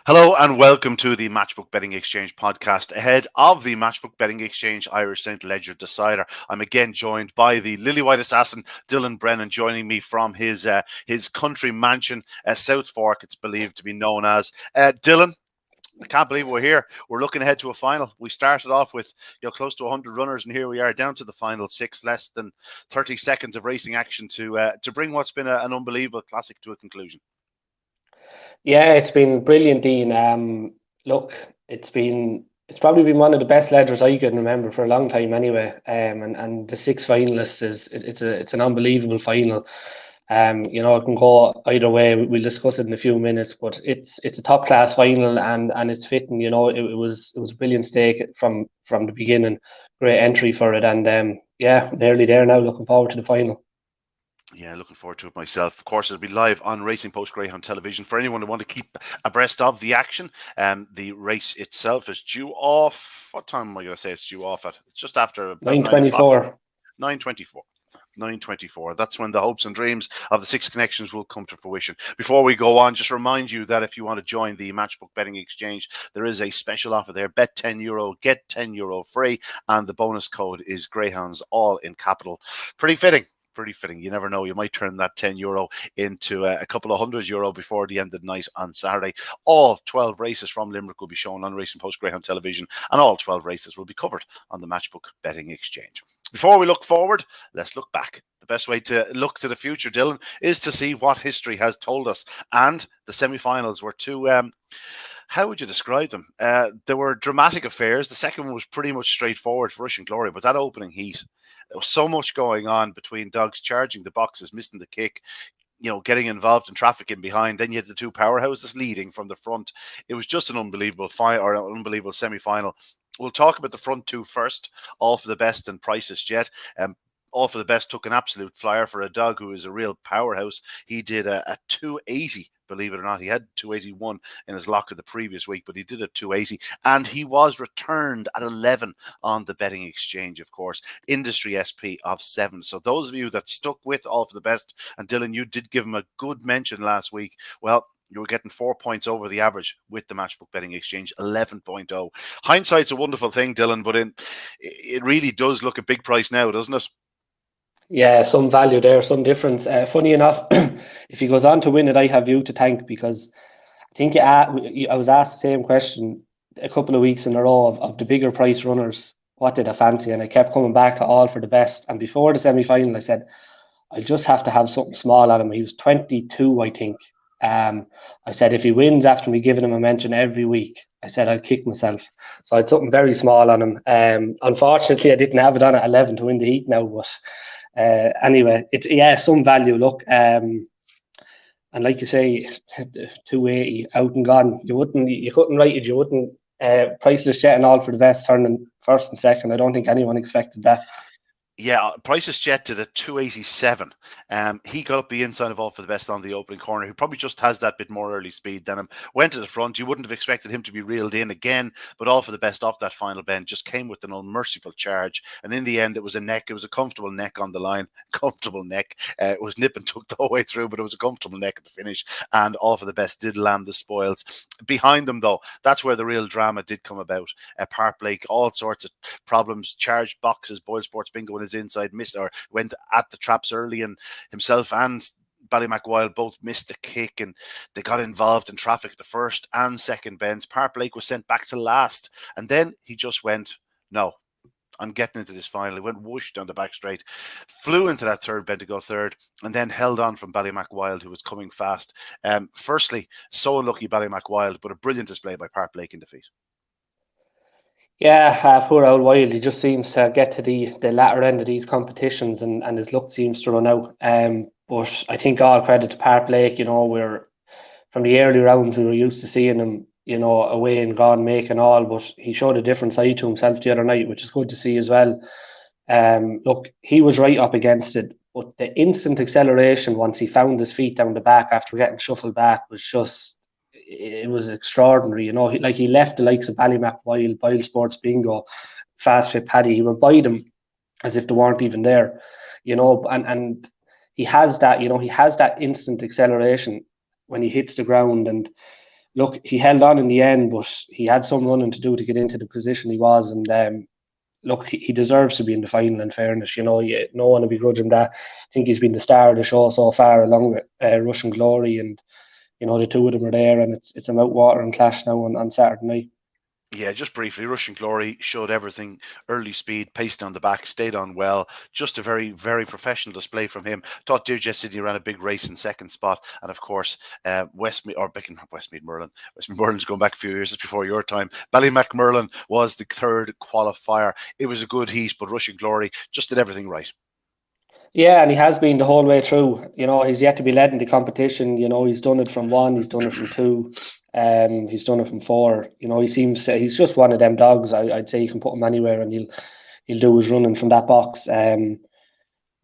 Hello and welcome to the Matchbook Betting Exchange podcast. Ahead of the Matchbook Betting Exchange Irish St Leger decider, I'm again joined by the lily white assassin Dylan Brennan, joining me from his country mansion, South Fork. It's believed to be known as. Dylan, I can't believe we're here. We're looking ahead to a final. We started off with close to 100 runners, and here we are down to the final six, less than 30 seconds of racing action to bring what's been an unbelievable classic to a conclusion. Yeah, it's been brilliant, Dean. Look, it's probably been one of the best ledgers I can remember for a long time anyway. And the six finalists it's an unbelievable final. It can go either way. We'll discuss it in a few minutes, but it's a top class final and it's fitting. It was a brilliant stake from the beginning. Great entry for it, and yeah, nearly there now. Looking forward to the final. Yeah, looking forward to it myself. Of course, it'll be live on Racing Post Greyhound television for anyone who want to keep abreast of the action. The race itself is due off. What time am I going to say it's due off at? It's just after about 9 o'clock. 9:24. 9:24. 9:24. That's when the hopes and dreams of the Six Connections will come to fruition. Before we go on, just remind you that if you want to join the Matchbook Betting Exchange, there is a special offer there. Bet €10, get €10 free, and the bonus code is Greyhounds, all in capital. Pretty fitting. You never know. You might turn that €10 into a couple of €100 before the end of the night on Saturday. All 12 races from Limerick will be shown on Racing Post Greyhound television, and all 12 races will be covered on the Matchbook Betting Exchange. Before we look forward, let's look back. The best way to look to the future, Dylan, is to see what history has told us. And the semi-finals were two, how would you describe them? There were dramatic affairs. The second one was pretty much straightforward for Rush and Glory, but that opening heat, there was so much going on between dogs charging the boxes, missing the kick, getting involved in traffic in behind. Then you had the two powerhouses leading from the front. It was just an unbelievable unbelievable semi-final. We'll talk about the front two first. All for the Best and Priceless Jet. All for the Best took an absolute flyer for a dog who is a real powerhouse. He did a 280, believe it or not. He had 281 in his locker the previous week, but he did a 280, and he was returned at 11 on the betting exchange, of course. Industry SP of 7. So those of you that stuck with All for the Best, and Dylan, you did give him a good mention last week. Well, you were getting 4 points over the average with the Matchbook Betting Exchange, 11.0. Hindsight's a wonderful thing, Dylan, but it really does look a big price now, doesn't it? Yeah, some value there, some difference. Funny enough, if he goes on to win it, I have you to thank because I think I was asked the same question a couple of weeks in a row of the bigger price runners. What did I fancy? And I kept coming back to All for the Best. And before the semi final, I said, I just have to have something small on him. He was 22, I think. I said, if he wins after me giving him a mention every week, I said, I'll kick myself. So I had something very small on him. Unfortunately, I didn't have it on at 11 to win the heat now, but anyway, some value. Look, and like you say, 280 out and gone. You couldn't write it. You wouldn't. Priceless Jet and All for the Best turning first and second. I don't think anyone expected that. Yeah, Price's Jet did a 287. He got up the inside of All for the Best on the opening corner. He probably just has that bit more early speed than him. Went to the front. You wouldn't have expected him to be reeled in again, but All for the Best off that final bend just came with an unmerciful charge. And in the end, it was a neck. It was a comfortable neck on the line. Comfortable neck. It was nip and tuck the whole way through, but it was a comfortable neck at the finish. And All for the Best did land the spoils. Behind them, though, that's where the real drama did come about. Park Blake, all sorts of problems, charged boxes, Boyle Sports Bingo in his inside, missed or went at the traps early, and himself and Ballymacwild both missed a kick, and they got involved in traffic at the first and second bends. Park Blake was sent back to last, and then he just went, no, I'm getting into this final. He went whoosh down the back straight, flew into that third bend to go third, and then held on from Ballymacwild, who was coming fast. Firstly, so unlucky Ballymacwild, but a brilliant display by Park Blake in defeat. Yeah, poor old Wild. He just seems to get to the latter end of these competitions, and his luck seems to run out. But I think all credit to Park Blake. We're from the early rounds we were used to seeing him, away and gone making all, but he showed a different side to himself the other night, which is good to see as well. Look, he was right up against it, but the instant acceleration once he found his feet down the back after getting shuffled back was just, it was extraordinary. He left the likes of Ballymacwild, Boyle Sports Bingo, Fast Fit Paddy. He went by them as if they weren't even there. And he has that. He has that instant acceleration when he hits the ground, and look, he held on in the end, but he had some running to do to get into the position he was. And look, he deserves to be in the final, in fairness. No one will begrudge him that. I think he's been the star of the show so far, along with Russian Glory. And, the two of them are there, and it's a mouth-watering clash now on Saturday night. Yeah, just briefly, Russian Glory showed everything. Early speed, pace down the back, stayed on well. Just a very, very professional display from him. Thought Deerjet Sydney ran a big race in second spot. And of course, Westmead Merlin. Westmead Merlin's going back a few years before your time. Ballymac Merlin was the third qualifier. It was a good heat, but Russian Glory just did everything right. Yeah, and he has been the whole way through. He's yet to be led in the competition. He's done it from 1, he's done it from 2, he's done it from 4. He's just one of them dogs. I'd say you can put him anywhere, and he'll do his running from that box.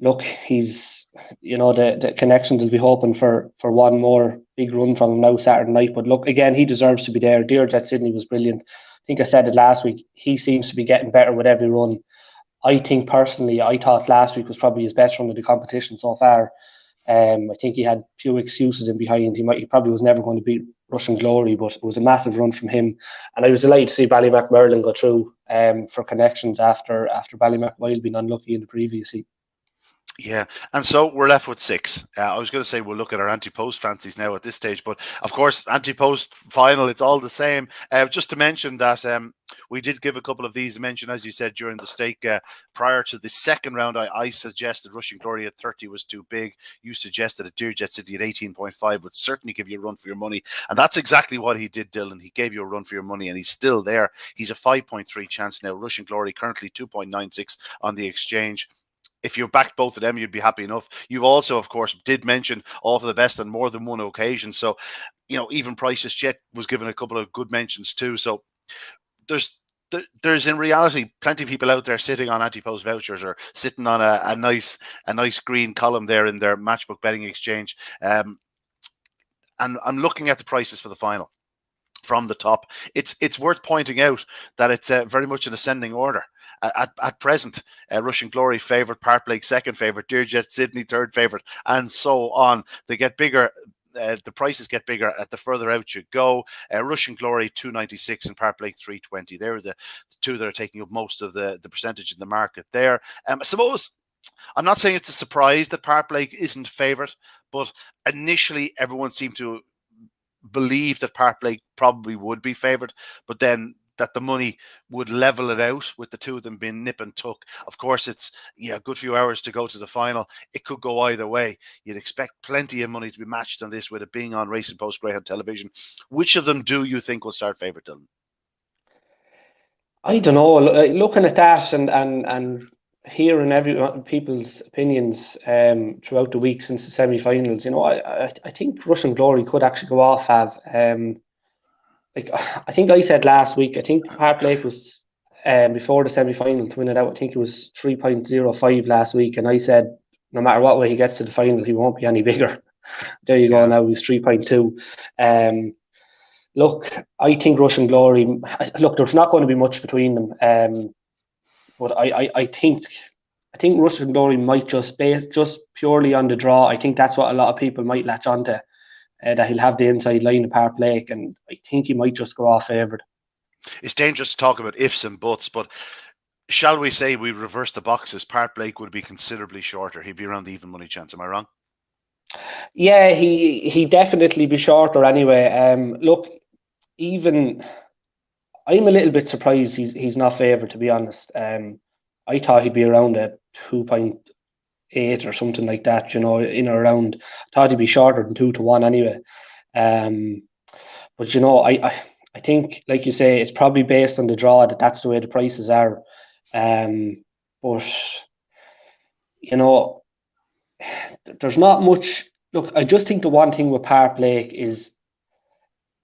Look, he's the connections will be hoping for one more big run from him now Saturday night. But look, again, he deserves to be there. Deerjet Sydney was brilliant. I think I said it last week. He seems to be getting better with every run. I think personally, I thought last week was probably his best run of the competition so far. I think he had few excuses in behind. He probably was never going to beat Russian Glory, but it was a massive run from him. And I was delighted to see Ballymac Merlin go through for connections after Ballymac Wild being unlucky in the previous heat. Yeah, and so we're left with 6. I was going to say we'll look at our anti-post fancies now at this stage, but of course, anti-post final, it's all the same. Just to mention that we did give a couple of these a mention, as you said, during the stake. Prior to the second round, I suggested Russian Glory at 30 was too big. You suggested that Deerjet City at 18.5 would certainly give you a run for your money. And that's exactly what he did, Dylan. He gave you a run for your money, and he's still there. He's a 5.3 chance now. Russian Glory currently 2.96 on the exchange. If you backed both of them, you'd be happy enough. You've also, of course, did mention all for the best on more than one occasion. So, even Price's Jet was given a couple of good mentions too. So there's in reality plenty of people out there sitting on anti-post vouchers or sitting on a nice green column there in their Matchbook betting exchange. And I'm looking at the prices for the final from the top. It's worth pointing out that it's very much an ascending order. At present, Russian Glory favourite, Park Lake second favourite, Deerjet Sydney third favourite, and so on. They get bigger. The prices get bigger at the further out you go. Russian Glory 296 and Park Lake 320. They're the two that are taking up most of the percentage in the market there. I suppose I'm not saying it's a surprise that Park Lake isn't favourite, but initially everyone seemed to believe that Park Lake probably would be favoured, but then that the money would level it out with the two of them being nip and tuck. Of course, it's a good few hours to go to the final. It could go either way. You'd expect plenty of money to be matched on this with it being on Racing Post Greyhound television. Which of them do you think will start favourite, Dylan? I don't know. Looking at that and hearing every people's opinions throughout the week since the semi-finals, I think Russian Glory could actually go off have I think I said last week, I think Park Lake was before the semi-final to win it out. I think it was 3.05 last week, and I said no matter what way he gets to the final, he won't be any bigger. There you go. Now he's 3.2. Look, I think Russian Glory. Look, there's not going to be much between them, but I think Russian Glory might just purely on the draw. I think that's what a lot of people might latch onto. That he'll have the inside line of Park Lake, and I think he might just go off favoured. It's dangerous to talk about ifs and buts, but shall we say we reverse the boxes? Park Lake would be considerably shorter. He'd be around the even money chance. Am I wrong? Yeah, he definitely be shorter anyway. Look, even I'm a little bit surprised he's not favoured, to be honest. I thought he'd be around a 2.8 or something like that, in or around. I thought he'd be shorter than 2-1 anyway. But I think, like you say, it's probably based on the draw that's the way the prices are. But there's not much. Look, I just think the one thing with Park Lake is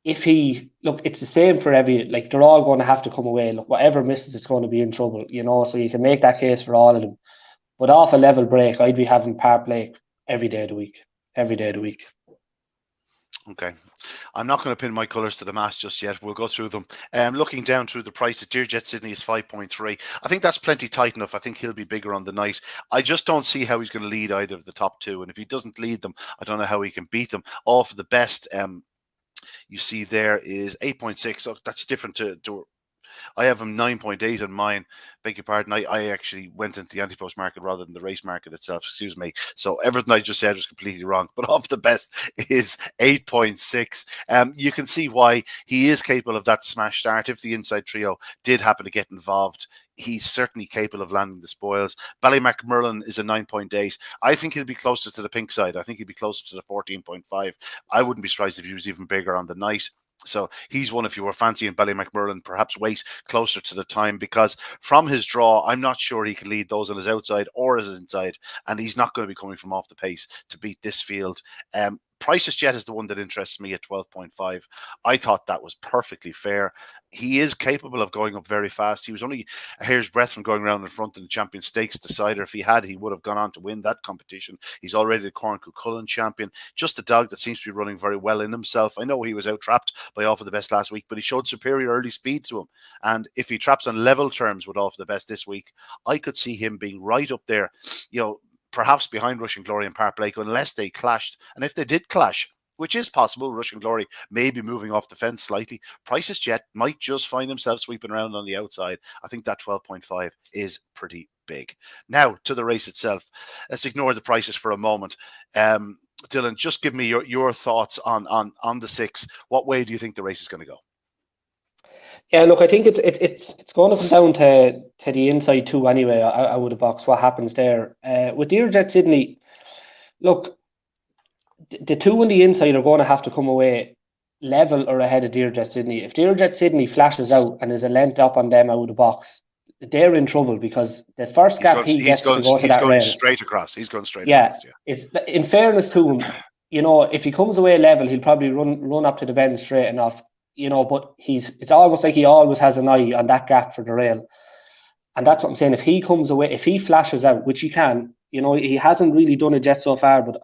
it's the same for every, they're all going to have to come away. Look, whatever misses, it's going to be in trouble, so you can make that case for all of them. But off a level break, I'd be having Park Lake every day of the week. Okay. I'm not going to pin my colours to the mast just yet. We'll go through them. Looking down through the prices, Deerjet Sydney is 5.3. I think that's plenty tight enough. I think he'll be bigger on the night. I just don't see how he's going to lead either of the top two. And if he doesn't lead them, I don't know how he can beat them. All for the best. you see there is 8.6. So that's different to I have him 9.8 in mine. Beg your pardon. I actually went into the anti-post market rather than the race market itself. Excuse me. So everything I just said was completely wrong. But off the best is 8.6. You can see why he is capable of that smash start. If the inside trio did happen to get involved, he's certainly capable of landing the spoils. Ballymacmurlin is a 9.8. I think he'll be closer to the pink side. I think he'll be closer to the 14.5. I wouldn't be surprised if he was even bigger on the night. So he's one, if you were fancying Ballymacmurlin, perhaps wait closer to the time, because from his draw, I'm not sure he can lead those on his outside or his inside, and he's not going to be coming from off the pace to beat this field. Price's Jet is the one that interests me at 12.5. I thought that was perfectly fair. He is capable of going up very fast. He was only a hair's breadth from going around in front in the Champion Stakes decider. If he had, he would have gone on to win that competition. He's already the Corncucullen champion. Just a dog that seems to be running very well in himself. I know he was out-trapped by Off of the Best last week, but he showed superior early speed to him. And if he traps on level terms with Off of the Best this week, I could see him being right up there, perhaps behind Rushing Glory and Park Lake, unless they clashed. And if they did clash, which is possible, Rushing Glory may be moving off the fence slightly. Price's Jet might just find himself sweeping around on the outside. I think that 12.5 is pretty big. Now, to the race itself. Let's ignore the prices for a moment. Dylan, just give me your thoughts on the 6. What way do you think the race is going to go? Yeah, look, I think it's going to come down to the inside too. Anyway, I would have boxed what happens there with Deerjet Sydney. Look, the 2 on the inside are going to have to come away level or ahead of Deerjet Sydney. If Deerjet Sydney flashes out and is a length up on them out of the box, they're in trouble, because the first gap he gets to go to that rail. Straight across. He's going straight across. Yeah. It's, in fairness to him, if he comes away level, he'll probably run up to the bend straight enough. But it's almost like he always has an eye on that gap for the rail. And that's what I'm saying. If he comes away, if he flashes out, which he can, he hasn't really done it yet so far, but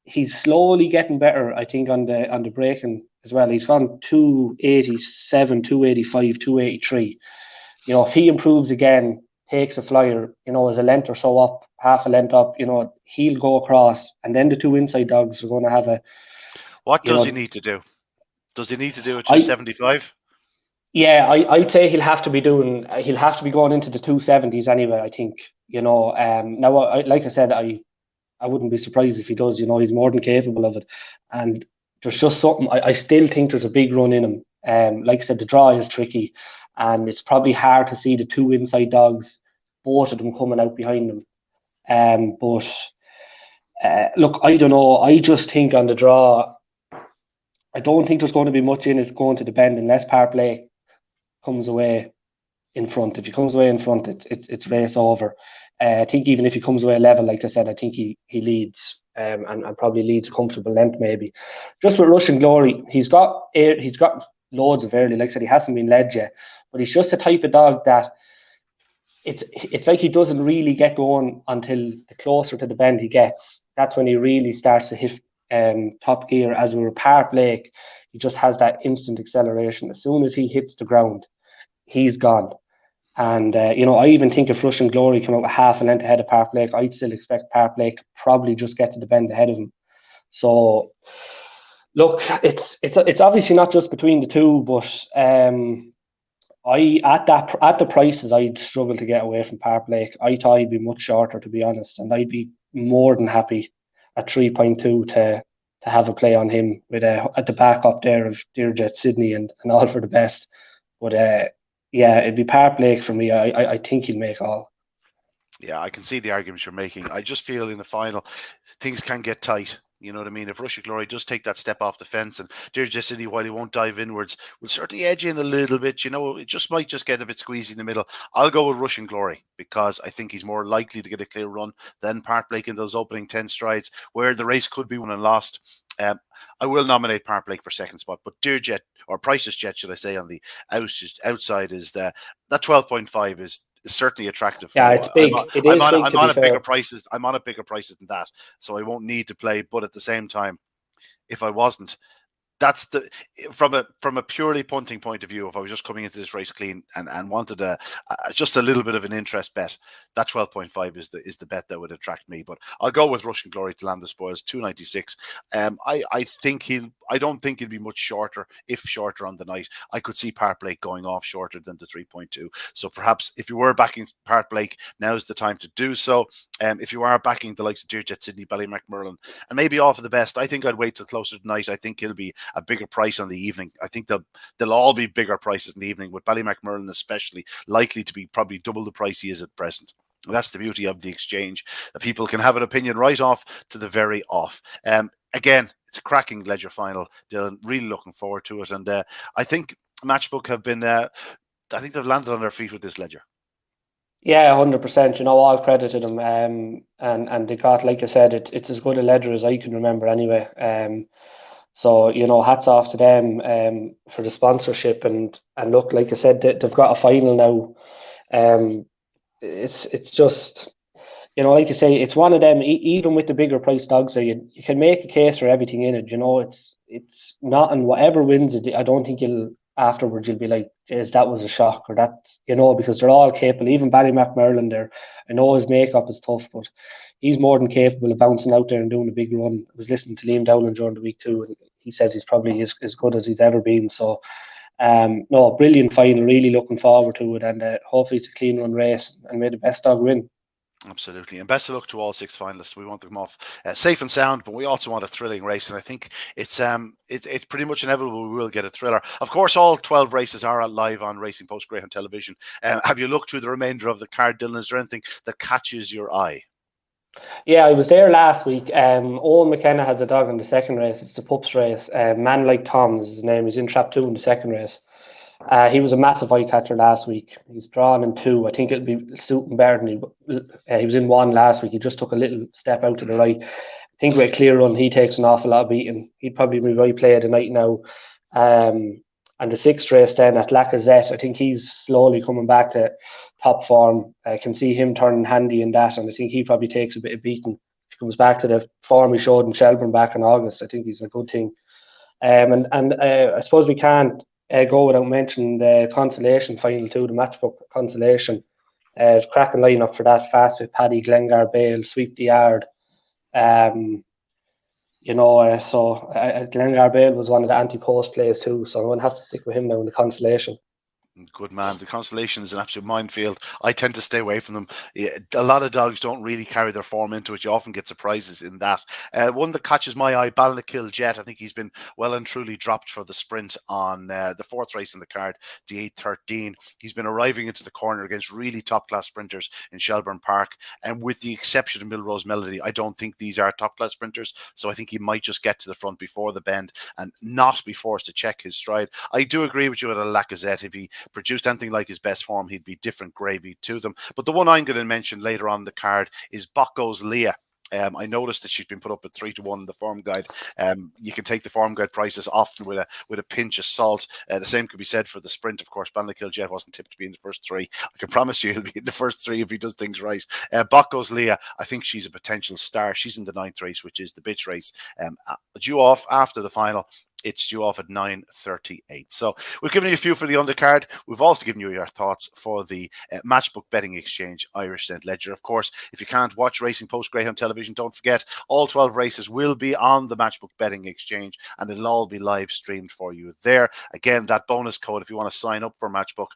he's slowly getting better, I think, on the braking as well. He's gone 287, 285, 283. If he improves again, takes a flyer, as a length or so up, half a length up, he'll go across, and then the 2 inside dogs are going to have a... What does he need to do? Does he need to do a 275? Yeah, I'd say he'll have to be going into the 270s anyway, I think. Now, like I said, I wouldn't be surprised if he does. He's more than capable of it. And there's just something, I still think there's a big run in him. Like I said, the draw is tricky, and it's probably hard to see the 2 inside dogs, both of them coming out behind him. But look, I don't know. I just think on the draw, I don't think there's going to be much in it going to the bend unless Park Lake comes away in front. If he comes away in front, it's race over. I think even if he comes away level, like I said, I think he leads and probably leads a comfortable length maybe. Just with Rushing Glory, he's got loads of early. Like I said, he hasn't been led yet, but he's just the type of dog that it's like he doesn't really get going until the closer to the bend he gets. That's when he really starts to hit top gear. As with Park Lake, he just has that instant acceleration. As soon as he hits the ground, he's gone. And I even think if Rushing Glory come out with half a length ahead of Park Lake, I'd still expect Park Lake to probably just get to the bend ahead of him. So look, it's obviously not just between the two, but at the prices, I'd struggle to get away from Park Lake. I thought he'd be much shorter, to be honest, and I'd be more than happy at 3.2 to have a play on him with at the back up there of Deerjet Sydney and All for the Best. But yeah, it'd be Park Lake for me. I think he'll make all. Yeah, I can see the arguments you're making. I just feel in the final, things can get tight. You know what I mean? If Rushing Glory does take that step off the fence, and Deerjet Sydney, while he won't dive inwards, will certainly edge in a little bit. It just might just get a bit squeezy in the middle. I'll go with Rushing Glory because I think he's more likely to get a clear run than Park Lake in those opening 10 strides where the race could be won and lost. I will nominate Park Lake for second spot, but Deerjet, or Price's Jet, should I say, on the outside is that 12.5 is certainly attractive. Yeah, it's big. I'm on a bigger prices. I'm on a bigger prices than that, so I won't need to play. But at the same time, if I wasn't, that's the from a purely punting point of view. If I was just coming into this race clean and wanted just a little bit of an interest bet, that 12.5 is the bet that would attract me. But I'll go with Russian Glory to land the spoils, 296. I don't think he'll be much shorter, if shorter on the night. I could see Park Blake going off shorter than the 3.2. So perhaps if you were backing Park Blake, now's the time to do so. If you are backing the likes of Deerjet Sydney, Ballymacmurlan, and maybe off of the best, I think I'd wait till closer tonight. I think he'll be a bigger price on the evening. I think they'll all be bigger prices in the evening, with Ballymacmurlan especially likely to be probably double the price he is at present. That's the beauty of the exchange, that people can have an opinion right off to the very off. Again, it's a cracking Leger final, Dylan. Really looking forward to it. And I think Matchbook have been, I think they've landed on their feet with this Leger. Yeah, 100%. You know, all credit to them. And they got, like I said, it's as good a Leger as I can remember anyway. So, you know, hats off to them for the sponsorship. And look, like I said, they've got a final now. It's just, you know, like you say, it's one of them. Even with the bigger price dogs, you can make a case for everything in it. You know, it's not, and whatever wins it, I don't think you'll be like, "Jeez, that was a shock," or that, you know, because they're all capable. Even Ballymacmurlan there, I know his makeup is tough, but he's more than capable of bouncing out there and doing a big run. I was listening to Liam Dowling during the week too, and he says he's probably as good as he's ever been. So, no, brilliant final. Really looking forward to it, and hopefully it's a clean run race, and may the best dog win. Absolutely, and best of luck to all 6 finalists. We want them off safe and sound, but we also want a thrilling race, and I think it's pretty much inevitable we will get a thriller. Of course, all 12 races are live on Racing Post Greyhound Television. Have you looked through the remainder of the card, Dylan? Is there anything that catches your eye? Yeah, I was there last week. Owen McKenna has a dog in the second race. It's the pups race. Man Like Tom is his name. He's in trap 2 in the second race. He was a massive eye catcher last week. He's drawn in 2. I think it'll be suiting better than he was in 1 last week. He just took a little step out to the right. I think with a clear run, he takes an awful lot of beating. He'd probably be right play of the night now. And the 6th race then at Lacazette, I think he's slowly coming back to top form. I can see him turning handy in that, and I think he probably takes a bit of beating. If he comes back to the form he showed in Shelburne back in August, I think he's a good thing. And I suppose we can't go without mentioning the consolation final too, the Matchbook consolation. Cracking lineup for that. Fast with Paddy, Glengar, Bale, Sweep the Yard. You know, so Glengar Bale was one of the anti-post plays too, so I'm going to have to stick with him now in the consolation. Good man. The consolation is an absolute minefield. I tend to stay away from them. A lot of dogs don't really carry their form into it. You often get surprises in that. One that catches my eye, Balnakill-Jet. I think he's been well and truly dropped for the sprint on the 4th race in the card, the 8:13. He's been arriving into the corner against really top-class sprinters in Shelburne Park. And with the exception of Milrose Melody, I don't think these are top-class sprinters. So I think he might just get to the front before the bend and not be forced to check his stride. I do agree with you at a Lacazette. If he produced anything like his best form, he'd be different gravy to them. But the one I'm going to mention later on the card is Bocco's Leah. I noticed that she's been put up at 3-1 in the form guide. You can take the form guide prices often with a pinch of salt. The same could be said for the sprint. Of course, Balnakill-Jet wasn't tipped to be in the first 3. I can promise you he'll be in the first 3 if he does things right. Bocco's Leah, I think she's a potential star. She's in the 9th race, which is the bitch race. Due off after the final. It's due off at 9:38. So we've given you a few for the undercard. We've also given you your thoughts for the Matchbook Betting Exchange Irish St Leger. Of course, if you can't watch Racing Post Greyhound Television, don't forget all 12 races will be on the Matchbook Betting Exchange, and it'll all be live streamed for you there. Again, that bonus code, if you want to sign up for Matchbook,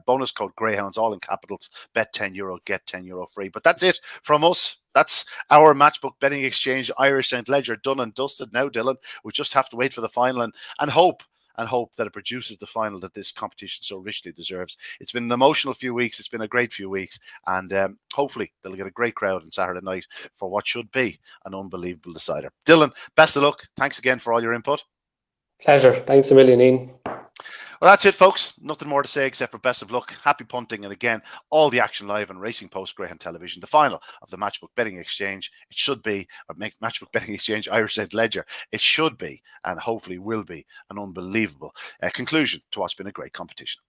bonus code Greyhounds, all in capitals, bet €10, get €10 free. But that's it from us. That's our Matchbook Betting Exchange Irish St Leger done and dusted now, Dylan. We just have to wait for the final and hope that it produces the final that this competition so richly deserves. It's been an emotional few weeks. It's been a great few weeks. And hopefully they'll get a great crowd on Saturday night for what should be an unbelievable decider. Dylan, best of luck. Thanks again for all your input. Pleasure. Thanks a million, Ian. Well, that's it, folks. Nothing more to say except for best of luck, happy punting, and again, all the action live on Racing Post Greyhound Television. The final of the Matchbook Betting Exchange, it should be, or make Matchbook Betting Exchange Irish St Leger, it should be, and hopefully will be, an unbelievable conclusion to what's been a great competition.